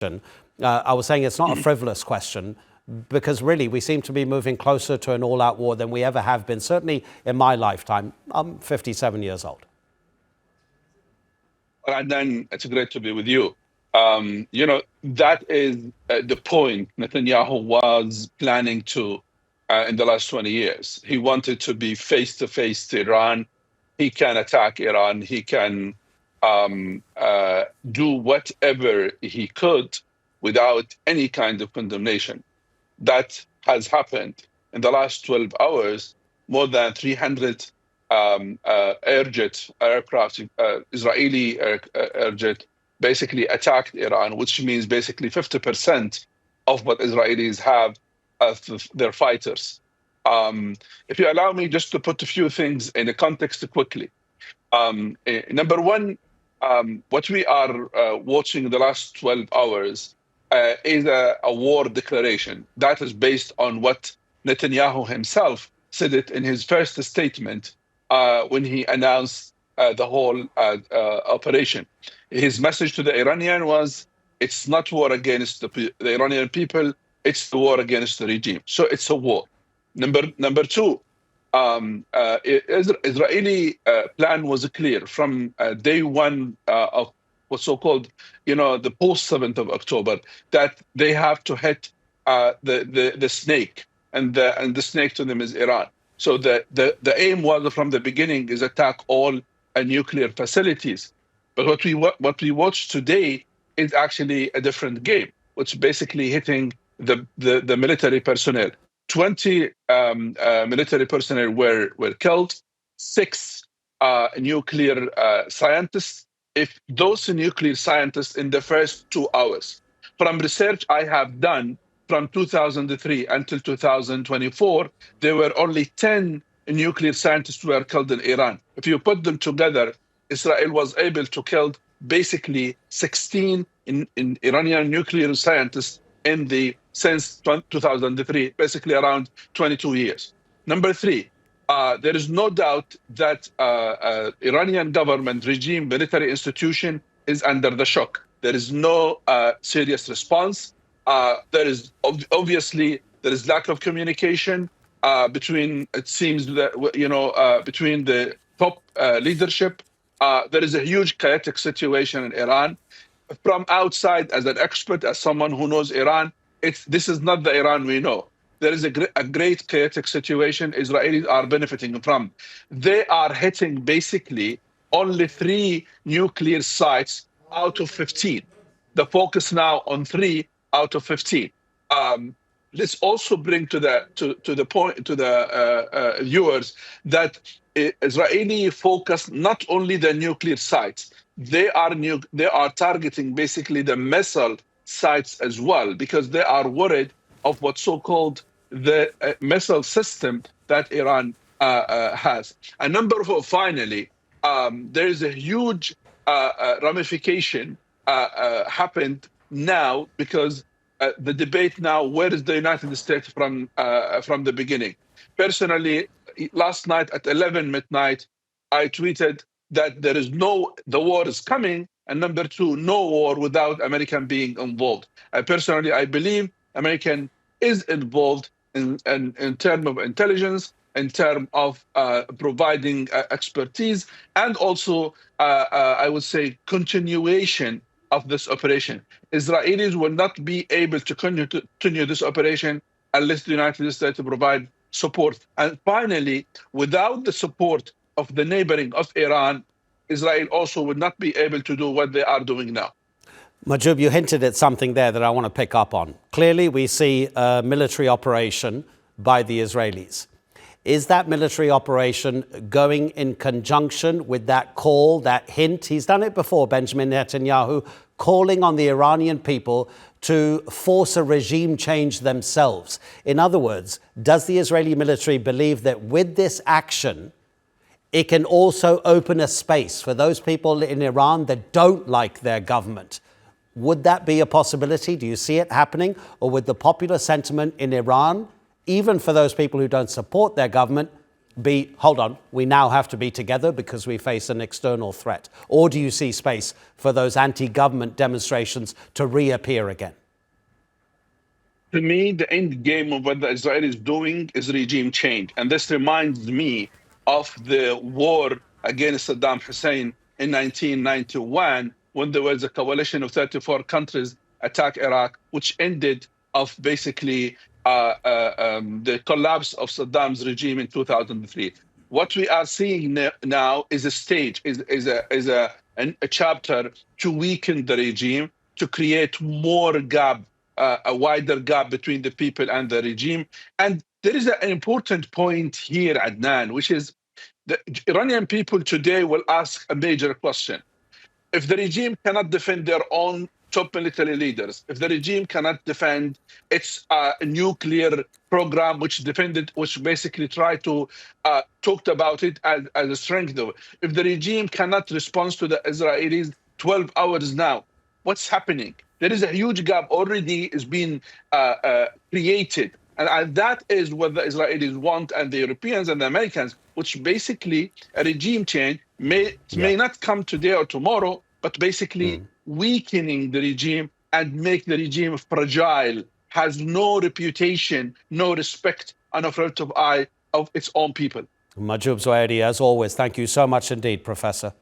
I was saying it's not a frivolous question, because really we seem to be moving closer to an all-out war than we ever have been, certainly in my lifetime. I'm 57 years old. And then it's great to be with you. That is the point Netanyahu was planning to in the last 20 years. He wanted to be face-to-face to Iran. He can attack Iran. He can do whatever he could without any kind of condemnation. That has happened in the last 12 hours. More than 300 aircraft, Israeli airjet, basically attacked Iran, which means basically 50% of what Israelis have of their fighters. If you allow me just to put a few things in the context quickly. Number one, what we are watching in the last 12 hours is a war declaration. That is based on what Netanyahu himself said it in his first statement when he announced the whole operation. His message to the Iranian was, it's not war against the Iranian people, it's the war against the regime. So it's a war. Number two, Israeli plan was clear from day one of what's so-called, the post-7th of October, that they have to hit the snake, and the snake to them is Iran. So the aim was from the beginning is attack all nuclear facilities. But what we watch today is actually a different game, which is basically hitting the military personnel. 20 military personnel were killed, 6 nuclear scientists. If those nuclear scientists in the first 2 hours, from research I have done from 2003 until 2024, there were only 10 nuclear scientists who were killed in Iran. If you put them together, Israel was able to kill basically 16 in Iranian nuclear scientists since 2003, basically around 22 years. Number 3, there is no doubt that Iranian government, regime, military institution is under the shock. There is no serious response. There is obviously lack of communication between, it seems that between the top leadership. There is a huge chaotic situation in Iran. From outside, as an expert, as someone who knows Iran, this is not the Iran we know. There is a great chaotic situation Israelis are benefiting from. They are hitting basically only 3 nuclear sites out of 15. The focus now on 3 out of 15. Let's also bring to the point to the viewers that Israeli focus not only the nuclear sites. They are targeting basically the missile sites as well, because they are worried of what's so-called the missile system that Iran has. And number 4, finally, there is a huge ramification happened now, because the debate now, where is the United States from the beginning? Personally, last night at 11 midnight, I tweeted that the war is coming, and number 2, no war without American being involved. Personally, I believe American is involved in terms of intelligence, in terms of providing expertise, and also, I would say, continuation of this operation. Israelis will not be able to continue this operation unless the United States provide support. And finally, without the support of the neighboring of Iran, Israel also would not be able to do what they are doing now. Mahjoob, you hinted at something there that I want to pick up on. Clearly, we see a military operation by the Israelis. Is that military operation going in conjunction with that call, that hint? He's done it before, Benjamin Netanyahu, calling on the Iranian people to force a regime change themselves. In other words, does the Israeli military believe that with this action, it can also open a space for those people in Iran that don't like their government? Would that be a possibility? Do you see it happening? Or would the popular sentiment in Iran, even for those people who don't support their government, we now have to be together because we face an external threat? Or do you see space for those anti-government demonstrations to reappear again? To me, the end game of what Israel is doing is regime change. And this reminds me of the war against Saddam Hussein in 1991, when there was a coalition of 34 countries attack Iraq, which ended of basically the collapse of Saddam's regime in 2003. What we are seeing now is a stage, is a chapter to weaken the regime, to create more gap, a wider gap between the people and the regime. And there is an important point here, Adnan, which is the Iranian people today will ask a major question. If the regime cannot defend their own top military leaders, if the regime cannot defend its nuclear program, which basically tried to talked about it as a strength of it, if the regime cannot respond to the Israelis 12 hours now, what's happening? There is a huge gap already is being created. And that is what the Israelis want, and the Europeans and the Americans, which basically a regime change may not come today or tomorrow, but basically weakening the regime and make the regime fragile, has no reputation, no respect, and no front of eye of its own people. Mahjoob Zweiri, as always, thank you so much indeed, Professor.